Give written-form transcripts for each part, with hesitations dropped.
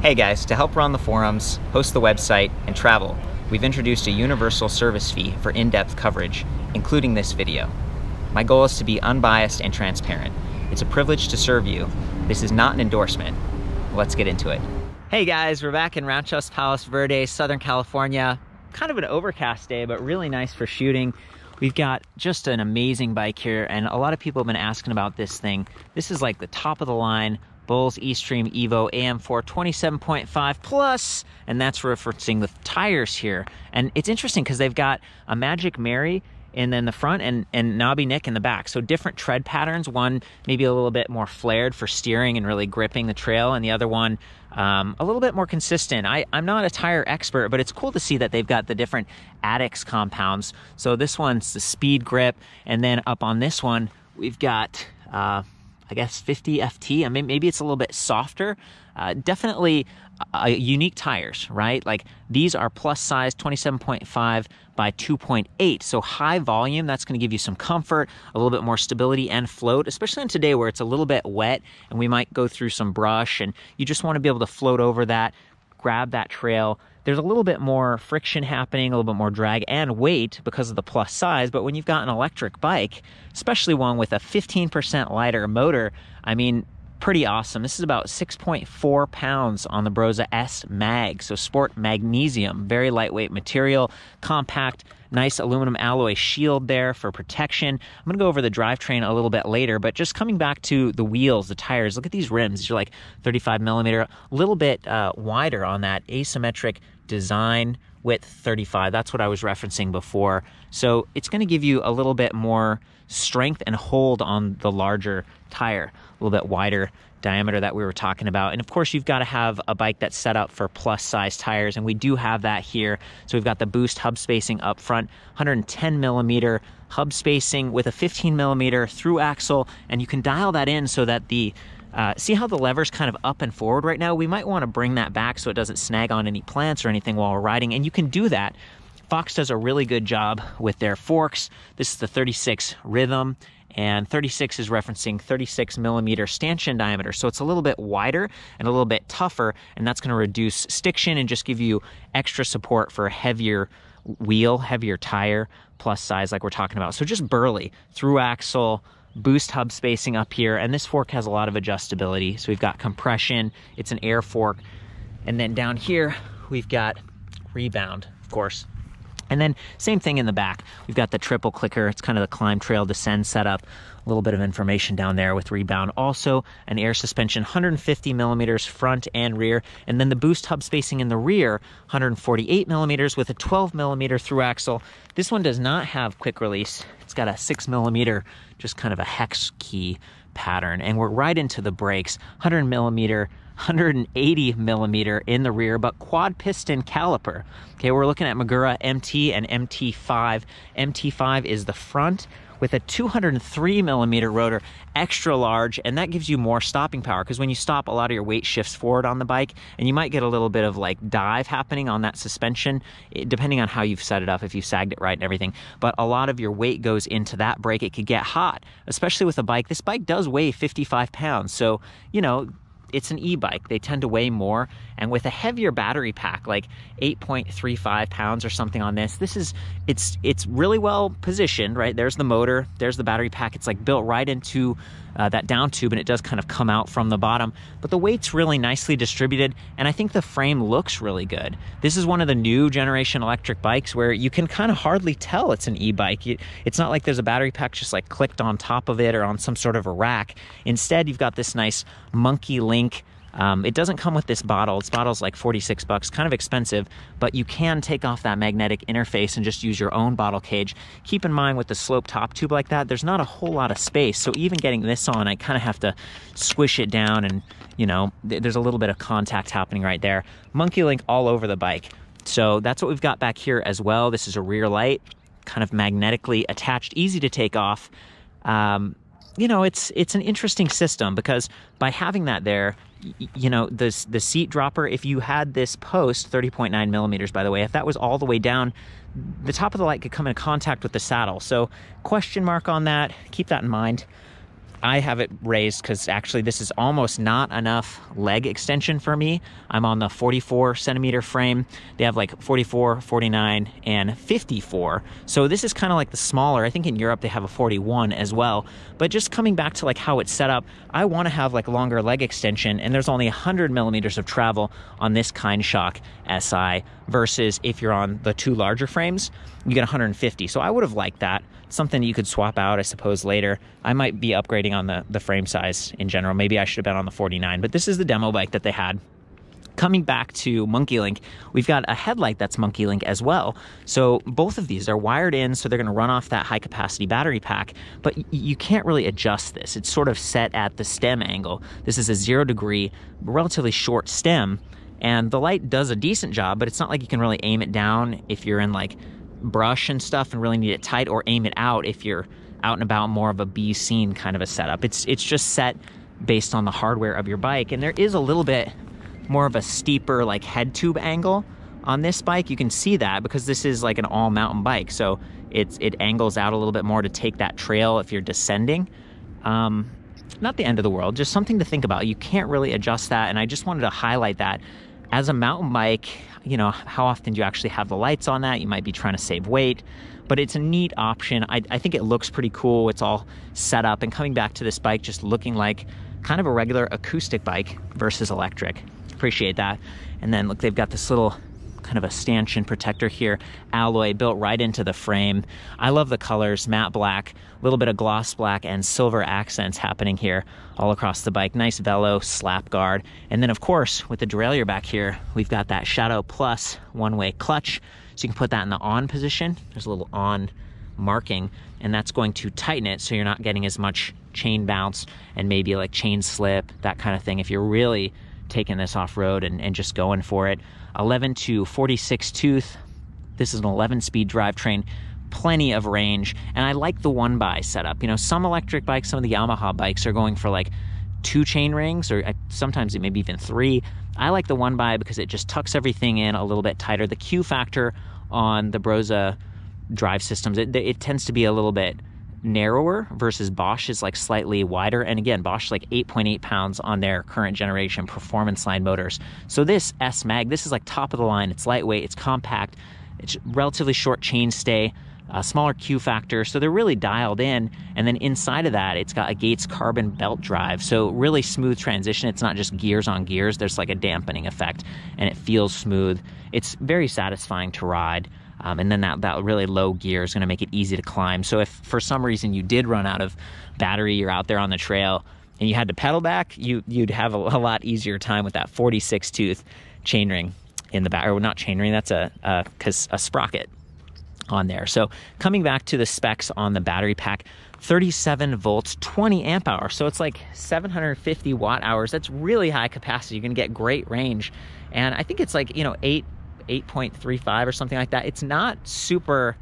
Hey guys, to help run the forums, host the website, and travel, we've introduced a universal service fee for in-depth coverage, including this video. My goal is to be unbiased and transparent. It's a privilege to serve you. This is not an endorsement. Let's get into it. Hey guys, we're back in Ranchos Palos Verdes, Southern California. Kind of an overcast day, but really nice for shooting. We've got just an amazing bike here, and a lot of people have been asking about this thing. This is like the top of the line BULLS E-STREAM EVO AM for 27.5 plus, and that's referencing the tires here. And it's interesting because they've got a Magic Mary and then the front and Knobby Nick in the back. So different tread patterns, one maybe a little bit more flared for steering and really gripping the trail, and the other one a little bit more consistent. I'm not a tire expert, but it's cool to see that they've got the different Addix compounds. So this one's the speed grip, and then up on this one, we've got I guess 50 FT. I mean, maybe it's a little bit softer. Definitely unique tires, right? Like these are plus size 27.5 by 2.8. So high volume, that's going to give you some comfort, a little bit more stability and float, especially on today where it's a little bit wet and we might go through some brush and you just want to be able to float over that, grab that trail. There's a little bit more friction happening, a little bit more drag and weight because of the plus size, but when you've got an electric bike, especially one with a 15% lighter motor, I mean, pretty awesome. This is about 6.4 pounds on the Brose S Mag, so sport magnesium, very lightweight material, compact, nice aluminum alloy shield there for protection. I'm going to go over the drivetrain a little bit later, but just coming back to the wheels, the tires, look at these rims. These are like 35 millimeter, a little bit wider on that asymmetric design, width 35. That's what I was referencing before. So it's going to give you a little bit more strength and hold on the larger tire, a little bit wider diameter that we were talking about. And of course, you've got to have a bike that's set up for plus size tires, and we do have that here. So we've got the boost hub spacing up front, 110 millimeter hub spacing with a 15 millimeter through axle, and you can dial that in so that the see how the lever's kind of up and forward right now? We might want to bring that back so it doesn't snag on any plants or anything while we're riding, and you can do that. Fox does a really good job with their forks. This is the 36 Rhythm, and 36 is referencing 36 millimeter stanchion diameter. So it's a little bit wider and a little bit tougher, and that's going to reduce stiction and just give you extra support for a heavier wheel, heavier tire, plus size like we're talking about. So just burly, through axle, boost hub spacing up here, and this fork has a lot of adjustability. So we've got compression, it's an air fork, and then down here we've got rebound, of course. And then same thing in the back. We've got the triple clicker. It's kind of the climb, trail, descend setup. A little bit of information down there with rebound. Also an air suspension, 150 millimeters front and rear. And then the boost hub spacing in the rear, 148 millimeters with a 12 millimeter through axle. This one does not have quick release. It's got a 6 millimeter, just kind of a hex key pattern. And we're right into the brakes, 100 millimeter, 180 millimeter in the rear, but quad piston caliper. Okay, we're looking at Magura MT and MT5. MT5 is the front with a 203 millimeter rotor, extra large, and that gives you more stopping power because when you stop, a lot of your weight shifts forward on the bike, and you might get a little bit of like dive happening on that suspension, depending on how you've set it up, if you sagged it right and everything. But a lot of your weight goes into that brake. It could get hot, especially with a bike. This bike does weigh 55 pounds, so, you know, it's an e-bike. They tend to weigh more, and with a heavier battery pack, like 8.35 pounds or something on this, it's really well positioned, right? There's the motor, there's the battery pack. It's like built right into that down tube, and it does kind of come out from the bottom, but the weight's really nicely distributed, and I think the frame looks really good. This is one of the new generation electric bikes where you can kind of hardly tell it's an e-bike. It's not like there's a battery pack just like clicked on top of it or on some sort of a rack. Instead, you've got this nice monkey link. It doesn't come with this bottle. This bottle's like 46 bucks, kind of expensive, but you can take off that magnetic interface and just use your own bottle cage. Keep in mind with the slope top tube like that, there's not a whole lot of space. So even getting this on, I kind of have to squish it down, and you know, there's a little bit of contact happening right there. Monkey link all over the bike. So that's what we've got back here as well. This is a rear light, kind of magnetically attached, easy to take off. You know, it's an interesting system because by having that there, you know, the seat dropper, if you had this post, 30.9 millimeters, by the way, if that was all the way down, the top of the light could come in contact with the saddle. So question mark on that, keep that in mind. I have it raised because actually this is almost not enough leg extension for me. I'm on the 44 centimeter frame. They have like 44, 49, and 54. So this is kind of like the smaller. I think in Europe they have a 41 as well. But just coming back to like how it's set up, I want to have like longer leg extension, and there's only 100 millimeters of travel on this KindShock SI versus if you're on the two larger frames, you get 150. So I would have liked that. Something you could swap out, I suppose, later. I might be upgrading on the frame size in general. Maybe I should have been on the 49, but this is the demo bike that they had. Coming back to MonkeyLink, we've got a headlight that's MonkeyLink as well. So both of these are wired in, so they're going to run off that high capacity battery pack, but you can't really adjust this. It's sort of set at the stem angle. This is a 0 degree, relatively short stem, and the light does a decent job, but it's not like you can really aim it down if you're in like brush and stuff and really need it tight, or aim it out if you're out and about, more of a B scene kind of a setup. It's just set based on the hardware of your bike, and there is a little bit more of a steeper like head tube angle on this bike. You can see that because this is like an all mountain bike, so it angles out a little bit more to take that trail if you're descending. Not the end of the world, just something to think about. You can't really adjust that, and I just wanted to highlight that. As a mountain bike, you know, how often do you actually have the lights on that? You might be trying to save weight, but it's a neat option. I think it looks pretty cool. It's all set up, and coming back to this bike just looking like kind of a regular acoustic bike versus electric. Appreciate that. And then look, they've got this little kind of a stanchion protector here, alloy built right into the frame. I love the colors, matte black, a little bit of gloss black and silver accents happening here all across the bike. Nice velo slap guard. And then of course, with the derailleur back here, we've got that Shadow Plus one-way clutch. So you can put that in the on position. There's a little on marking, and that's going to tighten it so you're not getting as much chain bounce and maybe like chain slip, that kind of thing, if you're really taking this off-road and just going for it. 11 to 46 tooth. This is an 11-speed drivetrain, plenty of range, and I like the one-by setup. You know, some electric bikes, some of the Yamaha bikes are going for like 2 chain rings, or sometimes it maybe even 3. I like the one-by because it just tucks everything in a little bit tighter. The Q factor on the Brose drive systems, it tends to be a little bit narrower versus Bosch is like slightly wider. And again, Bosch is like 8.8 pounds on their current generation performance line motors. So this S Mag, this is like top of the line. It's lightweight, it's compact, it's relatively short chain stay, a smaller Q factor. So they're really dialed in. And then inside of that, it's got a Gates carbon belt drive. So really smooth transition. It's not just gears on gears. There's like a dampening effect, and it feels smooth. It's very satisfying to ride. And then that really low gear is going to make it easy to climb. So if for some reason you did run out of battery, you're out there on the trail and you had to pedal back, you'd have a lot easier time with that 46 tooth chainring in the back, or not chainring, that's a sprocket on there. So coming back to the specs on the battery pack, 37 volts, 20 amp hours. So it's like 750 watt hours. That's really high capacity. You're going to get great range. And I think it's like, you know, 8.35 or something like that. It's not super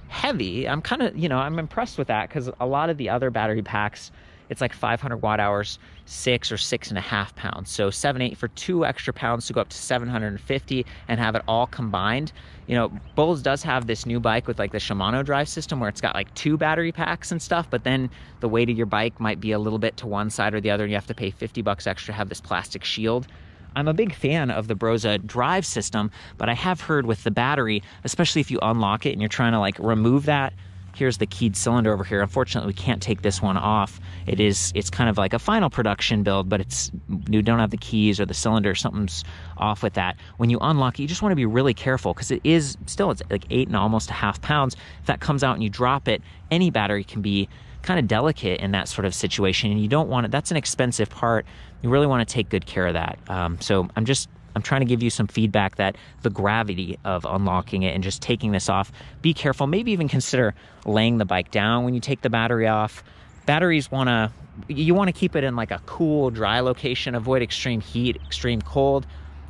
heavy. I'm kind of, you know, I'm impressed with that, because a lot of the other battery packs, it's like 500 watt hours, 6 or 6.5 pounds. So 7-8 for 2 extra pounds to go up to 750 and have it all combined. You know, Bulls does have this new bike with like the Shimano drive system where it's got like 2 battery packs and stuff, but then the weight of your bike might be a little bit to one side or the other, and you have to pay $50 extra to have this plastic shield. I'm a big fan of the Brose drive system, but I have heard with the battery, especially if you unlock it and you're trying to like remove that, here's the keyed cylinder over here. Unfortunately, we can't take this one off. It's kind of like a final production build, but you don't have the keys or the cylinder, something's off with that. When you unlock it, you just want to be really careful, because it's like 8 and almost a half pounds. If that comes out and you drop it, any battery can be kind of delicate in that sort of situation, and you don't want it. That's an expensive part. You really want to take good care of that. So I'm trying to give you some feedback that the gravity of unlocking it and just taking this off, be careful. Maybe even consider laying the bike down when you take the battery off. Batteries you want to keep it in like a cool, dry location, avoid extreme heat, extreme cold.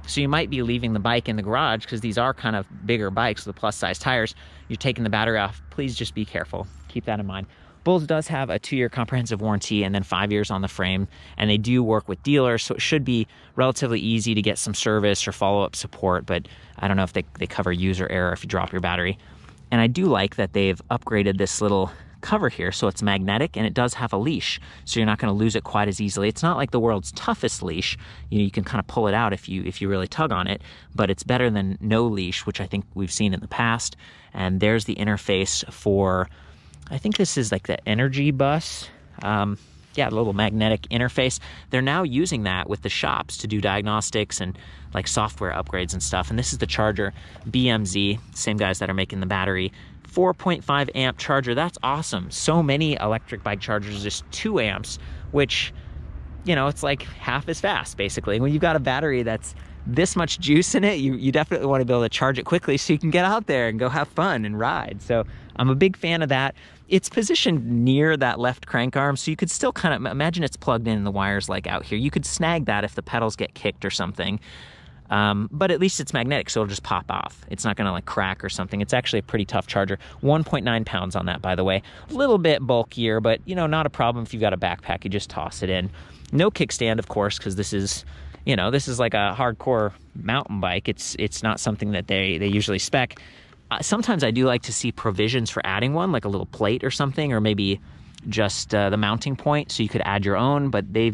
So you might be leaving the bike in the garage, because these are kind of bigger bikes with plus size tires. You're taking the battery off. Please just be careful. Keep that in mind. Bulls does have a 2-year comprehensive warranty and then 5 years on the frame, and they do work with dealers, so it should be relatively easy to get some service or follow-up support, but I don't know if they cover user error if you drop your battery. And I do like that they've upgraded this little cover here, so it's magnetic, and it does have a leash, so you're not going to lose it quite as easily. It's not like the world's toughest leash. You can kind of pull it out if you really tug on it, but it's better than no leash, which I think we've seen in the past. And there's the interface for, I think this is like the energy bus. Yeah, a little magnetic interface. They're now using that with the shops to do diagnostics and like software upgrades and stuff. And this is the charger, BMZ, same guys that are making the battery. 4.5 amp charger, that's awesome. So many electric bike chargers, just 2 amps, which, you know, it's like half as fast, basically. When you've got a battery that's this much juice in it, you definitely want to be able to charge it quickly so you can get out there and go have fun and ride. So I'm a big fan of that. It's positioned near that left crank arm, so you could still kind of imagine it's plugged in and the wire's like out here. You could snag that if the pedals get kicked or something. But at least it's magnetic, so it'll just pop off. It's not gonna like crack or something. It's actually a pretty tough charger. 1.9 pounds on that, by the way. A little bit bulkier, but you know, not a problem if you've got a backpack, you just toss it in. No kickstand, of course, because this is, you know, this is like a hardcore mountain bike. It's not something that they usually spec. Sometimes I do like to see provisions for adding one, like a little plate or something, or maybe just the mounting point, so you could add your own, but they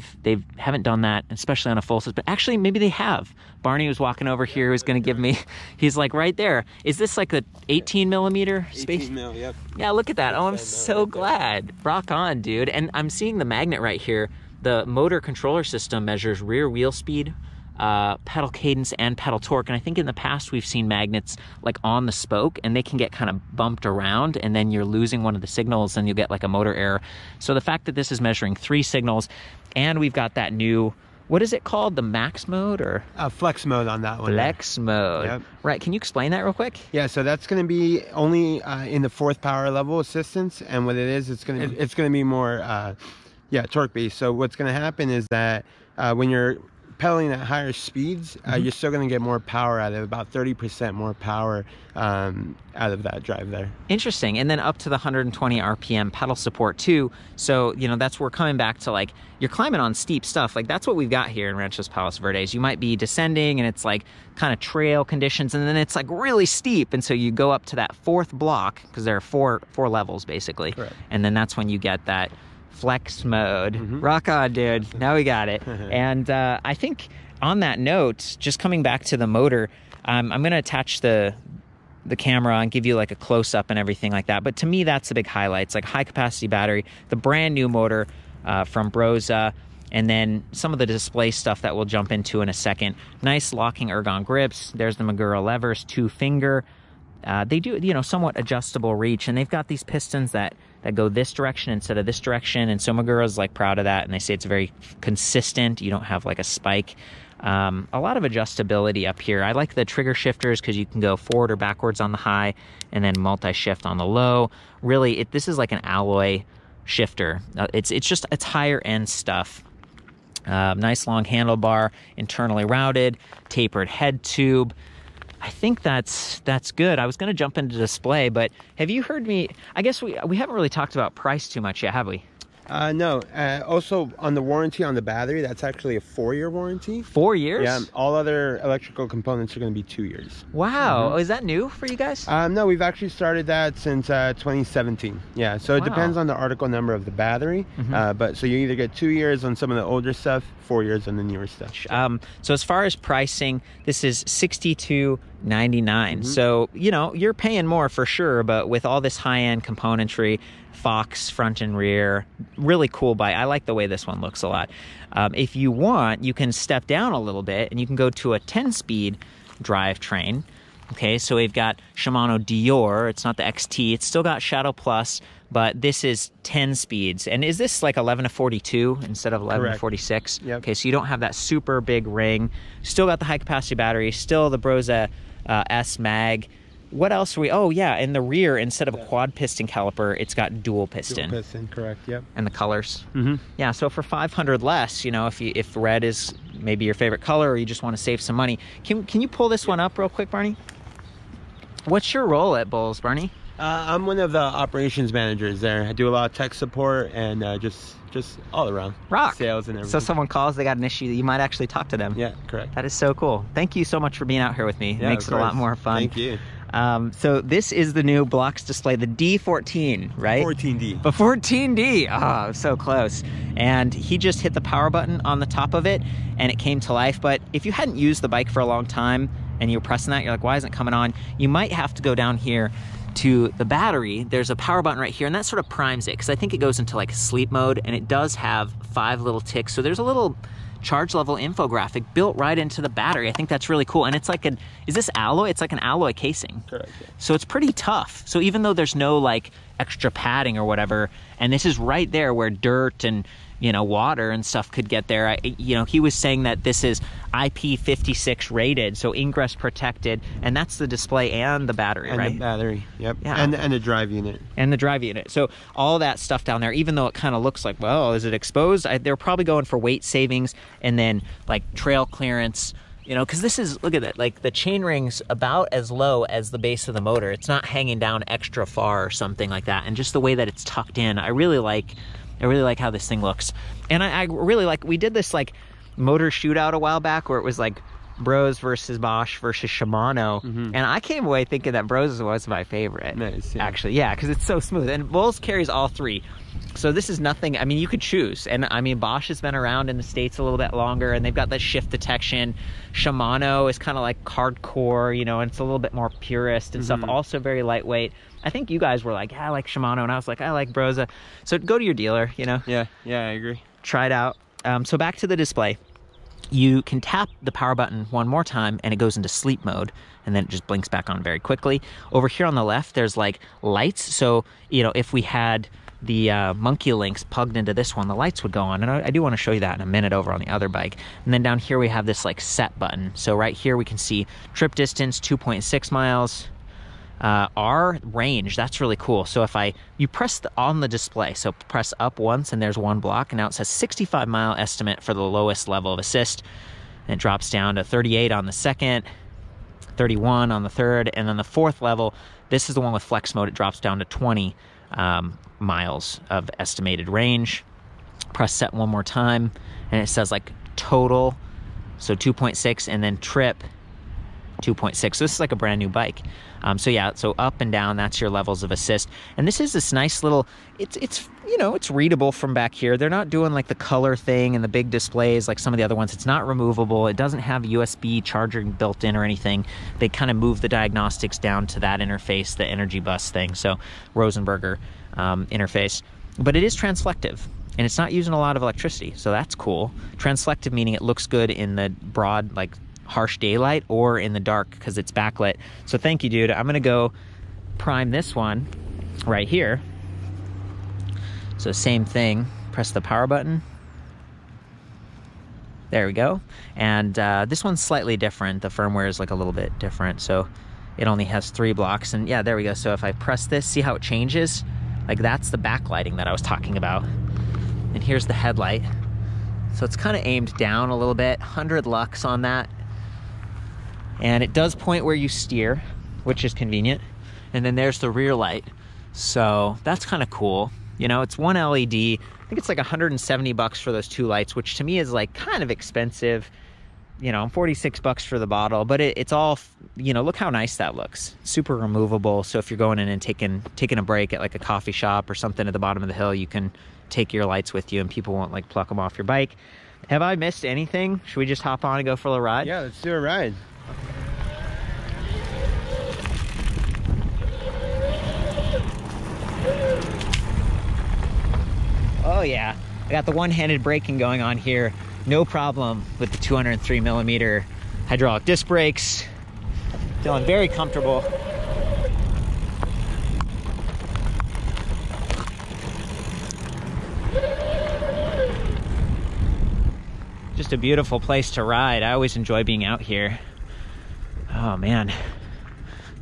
haven't done that, especially on a full system. Actually, maybe they have. Barney was walking over here, was going to give me, he's like, right there. Is this like the 18 millimeter space? 18 mil, yep. Yeah, look at that. Oh, I'm so glad. Rock on, dude. And I'm seeing the magnet right here. The motor controller system measures rear wheel speed, pedal cadence, and pedal torque. And I think in the past we've seen magnets like on the spoke, and they can get kind of bumped around, and then you're losing one of the signals and you'll get like a motor error. So the fact that this is measuring 3 signals, and we've got that new, what is it called? The max mode or? Flex mode on that one. Flex mode. Yep. Right, can you explain that real quick? Yeah, so that's going to be only in the 4th power level assistance, and what it is, it's going to be more torque based. So what's going to happen is that when you're pedaling at higher speeds, you're still going to get more power out of it, about 30% more power out of that drive there. Interesting. And then up to the 120 RPM pedal support too. So, you know, that's where we're coming back to, like, you're climbing on steep stuff. Like, that's what we've got here in Ranchos Palos Verdes. You might be descending and it's like kind of trail conditions, and then it's like really steep. And so you go up to that 4th block, because there are four levels basically. Correct. And then that's when you get that flex mode. Rock on, dude. Now we got it. And I think on that note, just coming back to the motor, I'm going to attach the camera and give you like a close-up and everything like that. But to me, that's the big highlight. It's like high capacity battery, the brand new motor from Brose, and then some of the display stuff that we'll jump into in a second. Nice locking Ergon grips. There's the Magura levers, 2-finger. They do, you know, somewhat adjustable reach, and they've got these pistons that go this direction instead of this direction, and so Magura's like proud of that, and they say it's very consistent. You don't have like a spike. A lot of adjustability up here. I like the trigger shifters because you can go forward or backwards on the high, and then multi-shift on the low. Really, this is like an alloy shifter. It's higher end stuff. Nice long handlebar, internally routed, tapered head tube. I think that's good. I was going to jump into display, but have you heard me? I guess we haven't really talked about price too much yet, have we? No. Also, on the warranty on the battery, that's actually a 4-year warranty. 4 years? Yeah. All other electrical components are going to be 2 years. Wow. Is that new for you guys? No, we've actually started that since 2017. Yeah. So it depends on the article number of the battery. But so you either get 2 years on some of the older stuff, 4 years on the newer stuff. So as far as pricing, this is $62.99. So, you know, you're paying more for sure, but with all this high-end componentry, Fox front and rear, really cool bike. I like the way this one looks a lot. If you want, you can step down a little bit and you can go to a 10-speed drivetrain. Okay, so we've got Shimano Dior. It's not the XT. It's still got Shadow Plus, but this is 10 speeds. And is this like 11 to 42 instead of 11 to 46? Yep. Okay, so you don't have that super big ring. Still got the high capacity battery. Still the Brose S Mag. What else are we? Oh yeah, in the rear, instead of a quad piston caliper, it's got dual piston. Dual piston, correct. Yep. And the colors. Yeah. So for 500 less, you know, if red is maybe your favorite color, or you just want to save some money, can you pull this one up real quick, Barney? What's your role at Bulls, Barney? I'm one of the operations managers there. I do a lot of tech support and just all around. Rock. Sales and everything. So someone calls, they got an issue, you might actually talk to them. Yeah, correct. That is so cool. Thank you so much for being out here with me. It makes it a lot more fun. Thank you. So this is the new blocks display, the D14, right? 14D. The 14D. Oh, so close. And he just hit the power button on the top of it and it came to life. But if you hadn't used the bike for a long time and you're pressing that, you're like, why isn't it coming on? You might have to go down here to the battery. There's a power button right here, and that sort of primes it, because I think it goes into like sleep mode, and it does have 5 little ticks. So there's a little charge level infographic built right into the battery. I think that's really cool. And it's like is this alloy? It's like an alloy casing. Correct. Yeah. So it's pretty tough. So even though there's no like extra padding or whatever, and this is right there where dirt and, you know, water and stuff could get there. You know, he was saying that this is IP56 rated, so ingress protected, and that's the display and the battery, and right? The battery, yep. Yeah. And the drive unit. And the drive unit. So all that stuff down there, even though it kind of looks like, well, is it exposed? They're probably going for weight savings and then like trail clearance, you know, because this is, look at that, like the chain ring's about as low as the base of the motor. It's not hanging down extra far or something like that. And just the way that it's tucked in, I really like how this thing looks. And I really like, we did this like motor shootout a while back where it was like Brose versus Bosch versus Shimano. And I came away thinking that Brose was my favorite. Nice, yeah. Actually, yeah, because it's so smooth. And BULLS carries all 3. So this is nothing, I mean, you could choose. And I mean, Bosch has been around in the States a little bit longer, and they've got the shift detection. Shimano is kind of like hardcore, you know, and it's a little bit more purist and stuff. Also very lightweight. I think you guys were like, yeah, I like Shimano, and I was like, I like Brose. So go to your dealer, you know. Yeah, I agree. Try it out. So back to the display. You can tap the power button one more time and it goes into sleep mode, and then it just blinks back on very quickly. Over here on the left, there's like lights. So, you know, if we had the monkey links plugged into this one, the lights would go on. And I do want to show you that in a minute over on the other bike. And then down here we have this like set button. So right here we can see trip distance, 2.6 miles. Our range, that's really cool. So if you press on the display, so press up once and there's 1 block, and now it says 65 mile estimate for the lowest level of assist, and it drops down to 38 on the second, 31 on the third, and then the 4th level, this is the one with flex mode, it drops down to 20 miles of estimated range. Press set one more time and it says like total, so 2.6, and then trip 2.6. So this is like a brand new bike. So yeah, so up and down, that's your levels of assist. And this is this nice little, it's you know, it's readable from back here. They're not doing like the color thing and the big displays like some of the other ones. It's not removable. It doesn't have USB charging built in or anything. They kind of move the diagnostics down to that interface, the energy bus thing. So Rosenberger interface, but it is transflective. And it's not using a lot of electricity, so that's cool. Transflective meaning it looks good in the broad, like harsh daylight, or in the dark because it's backlit. So thank you, dude. I'm gonna go prime this one right here. So same thing, press the power button. There we go. And this one's slightly different. The firmware is like a little bit different, so it only has 3 blocks. And yeah, there we go. So if I press this, see how it changes? Like that's the backlighting that I was talking about. And here's the headlight. So it's kind of aimed down a little bit, 100 lux on that. And it does point where you steer, which is convenient. And then there's the rear light. So that's kind of cool. You know, it's one LED. I think it's like 170 bucks for those 2 lights, which to me is like kind of expensive. You know, 46 bucks for the bottle, but it's all, you know, look how nice that looks. Super removable. So if you're going in and taking a break at like a coffee shop or something at the bottom of the hill, you can take your lights with you and people won't like pluck them off your bike. Have I missed anything? Should we just hop on and go for a little ride? Yeah, let's do a ride. Oh yeah, I got the one-handed braking going on here. No problem with the 203 millimeter hydraulic disc brakes. Feeling very comfortable. Just a beautiful place to ride. I always enjoy being out here. Oh man,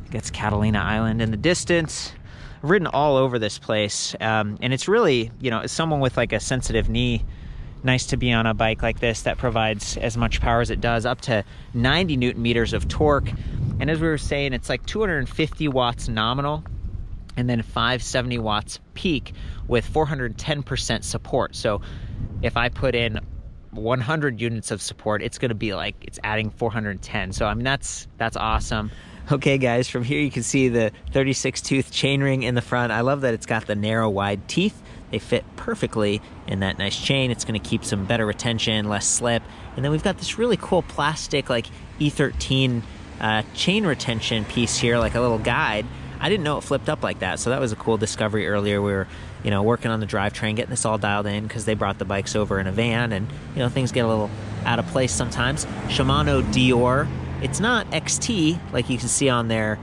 that's Catalina Island in the distance. I've ridden all over this place, and it's really, you know, as someone with like a sensitive knee, nice to be on a bike like this that provides as much power as it does, up to 90 Newton meters of torque. And as we were saying, it's like 250 watts nominal and then 570 watts peak with 410% support. So if I put in 100 units of support, it's going to be like it's adding 410. So I mean, that's awesome. Okay guys, from here you can see the 36 tooth chainring in the front. I love that it's got the narrow wide teeth. They fit perfectly in that nice chain. It's going to keep some better retention, less slip. And then we've got this really cool plastic like E13 chain retention piece here, like a little guide. I didn't know it flipped up like that, so that was a cool discovery earlier. We were, you know, working on the drivetrain, getting this all dialed in because they brought the bikes over in a van, and you know, things get a little out of place sometimes. Shimano Dior. It's not XT like you can see on their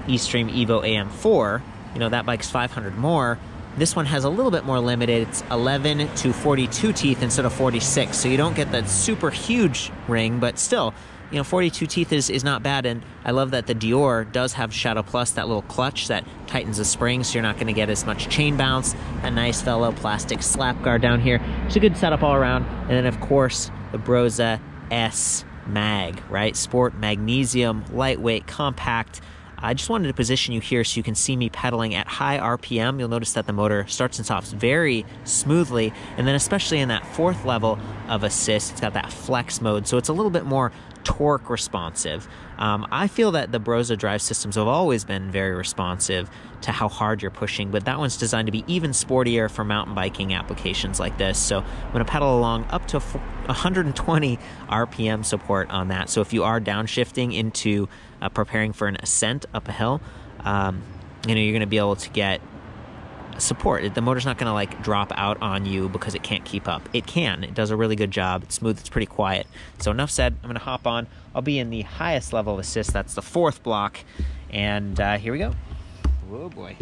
E-Stream Evo AM4. You know, that bike's 500 more. This one has a little bit more limited. It's 11 to 42 teeth instead of 46, so you don't get that super huge ring, but still, you know, 42 teeth is not bad. And I love that the Dior does have Shadow Plus, that little clutch that tightens the spring, so you're not going to get as much chain bounce. A nice fellow plastic slap guard down here. It's a good setup all around. And then of course the Brose S Mag, right? Sport, magnesium, lightweight, compact. I just wanted to position you here so you can see me pedaling at high RPM. You'll notice that the motor starts and stops very smoothly, and then especially in that fourth level of assist, it's got that flex mode, so it's a little bit more torque responsive. I feel that the Brose drive systems have always been very responsive to how hard you're pushing, but that one's designed to be even sportier for mountain biking applications like this. So I'm going to pedal along up to 120 RPM support on that. So if you are downshifting into preparing for an ascent up a hill, you know, you're going to be able to get support. The motor's not going to like drop out on you because it can't keep up. It can. It does a really good job. It's smooth. It's pretty quiet. So enough said. I'm going to hop on. I'll be in the highest level of assist. That's the fourth block. And here we go. Whoa, boy.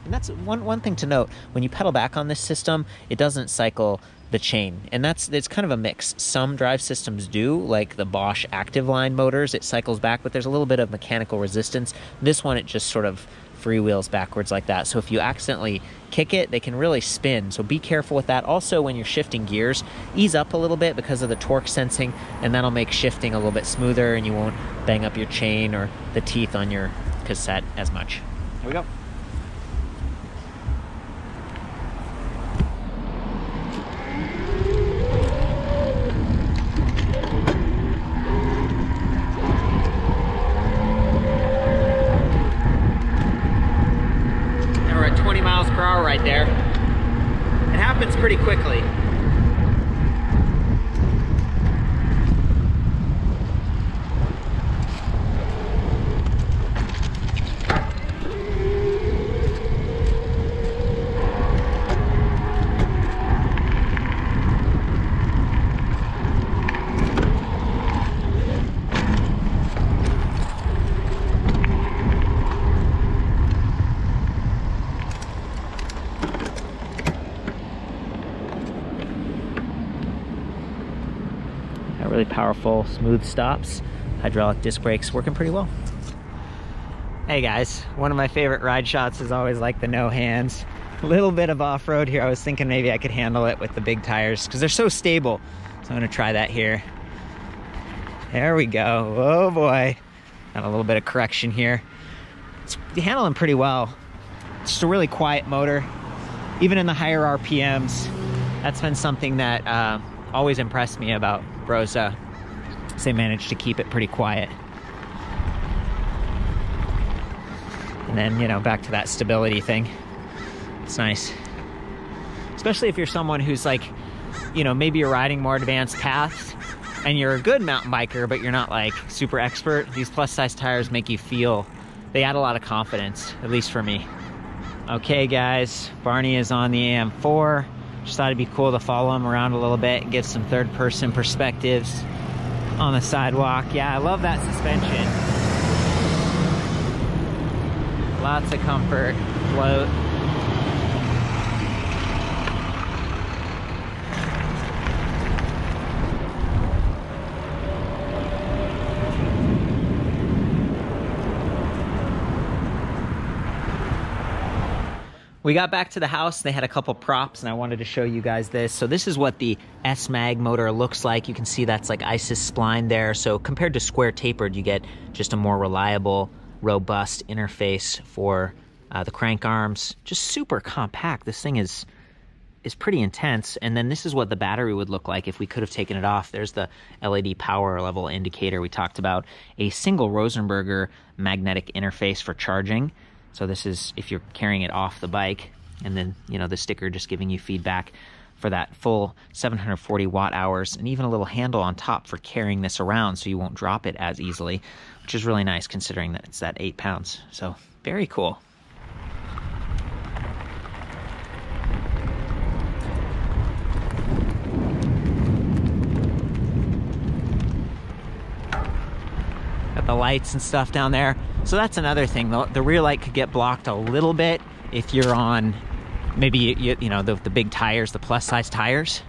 And that's one thing to note. When you pedal back on this system, it doesn't cycle the chain. And it's kind of a mix. Some drive systems do, like the Bosch Active Line motors. It cycles back, but there's a little bit of mechanical resistance. This one, it just sort of freewheels backwards like that. So if you accidentally kick it, they can really spin. So be careful with that. Also, when you're shifting gears, ease up a little bit because of the torque sensing, and that'll make shifting a little bit smoother, and you won't bang up your chain or the teeth on your cassette as much. Here we go. Right there. It happens pretty quickly. Really powerful, smooth stops. Hydraulic disc brakes working pretty well. Hey guys, one of my favorite ride shots is always like the no hands. A little bit of off-road here. I was thinking maybe I could handle it with the big tires because they're so stable. So I'm gonna try that here. There we go. Oh boy. Got a little bit of correction here. It's handling pretty well. It's just a really quiet motor. Even in the higher RPMs, that's been something that always impressed me about Brose. They managed to keep it pretty quiet. And then, you know, back to that stability thing. It's nice. Especially if you're someone who's like, you know, maybe you're riding more advanced paths and you're a good mountain biker, but you're not like super expert. These plus size tires make you feel, they add a lot of confidence, at least for me. Okay guys, Barney is on the AM4. Just thought it'd be cool to follow him around a little bit and give some third-person perspectives on the sidewalk. Yeah, I love that suspension. Lots of comfort, float. We got back to the house. They had a couple props, and I wanted to show you guys this. So this is what the S Mag motor looks like. You can see that's like ISIS spline there. So compared to square tapered, you get just a more reliable, robust interface for the crank arms. Just super compact. This thing is is pretty intense. And then this is what the battery would look like if we could have taken it off. There's the LED power level indicator we talked about. A single Rosenberger magnetic interface for charging. So this is if you're carrying it off the bike, and then, you know, the sticker just giving you feedback for that full 740 watt hours, and even a little handle on top for carrying this around so you won't drop it as easily, which is really nice considering that it's that 8 pounds. So very cool. Got the lights and stuff down there. So that's another thing. The rear light could get blocked a little bit if you're on maybe you know the big tires, the plus size tires.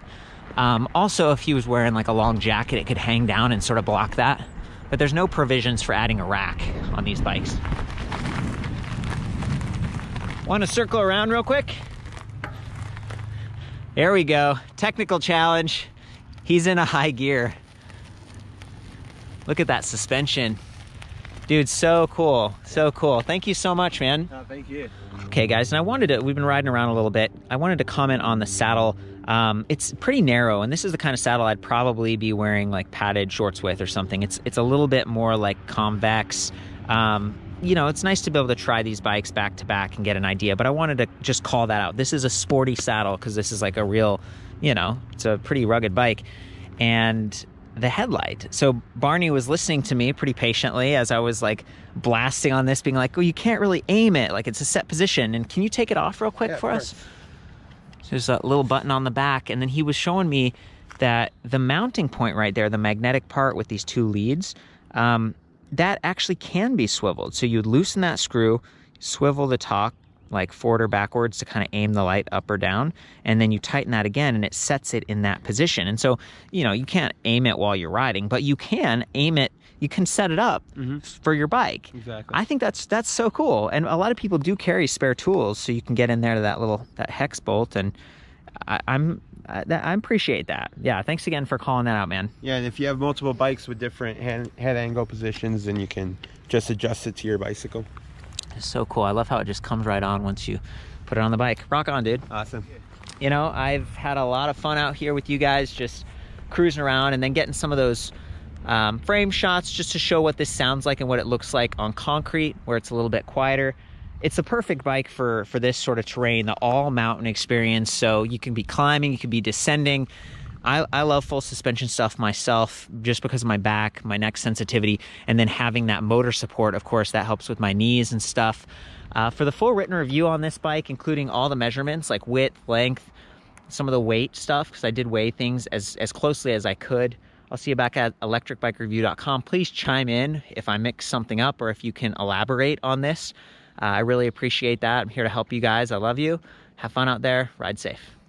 Also, if he was wearing like a long jacket, it could hang down and sort of block that. But there's no provisions for adding a rack on these bikes. Want to circle around real quick? There we go. Technical challenge. He's in a high gear. Look at that suspension. Dude, so cool. So cool. Thank you so much, man. No, thank you. Okay, guys, and I wanted to, we've been riding around a little bit. I wanted to comment on the saddle. It's pretty narrow, and this is the kind of saddle I'd probably be wearing like padded shorts with or something. It's a little bit more like convex. You know, it's nice to be able to try these bikes back to back and get an idea, but I wanted to just call that out. This is a sporty saddle because this is like a real, you know, it's a pretty rugged bike. And the headlight. So Barney was listening to me pretty patiently as I was like blasting on this, being like, oh, you can't really aim it. Like it's a set position. And can you take it off real quick for us? So there's a little button on the back. And then he was showing me that the mounting point right there, the magnetic part with these two leads, that actually can be swiveled. So you'd loosen that screw, swivel the top like forward or backwards to kind of aim the light up or down, and then you tighten that again and it sets it in that position. And so, you know, you can't aim it while you're riding, but you can aim it, you can set it up for your bike. Exactly. I think that's so cool. And a lot of people do carry spare tools so you can get in there to that hex bolt, and I appreciate that. Yeah, thanks again for calling that out, man. Yeah, and if you have multiple bikes with different head angle positions, then you can just adjust it to your bicycle. It's so cool. I love how it just comes right on once you put it on the bike. Rock on, dude. Awesome. You know, I've had a lot of fun out here with you guys, just cruising around and then getting some of those frame shots just to show what this sounds like and what it looks like on concrete where it's a little bit quieter. It's a perfect bike for this sort of terrain, the all mountain experience. So you can be climbing, you can be descending. I love full suspension stuff myself just because of my back, my neck sensitivity, and then having that motor support, of course, that helps with my knees and stuff. For the full written review on this bike, including all the measurements like width, length, some of the weight stuff, because I did weigh things as closely as I could, I'll see you back at ElectricBikeReview.com. Please chime in if I mix something up or if you can elaborate on this. I really appreciate that. I'm here to help you guys. I love you. Have fun out there. Ride safe.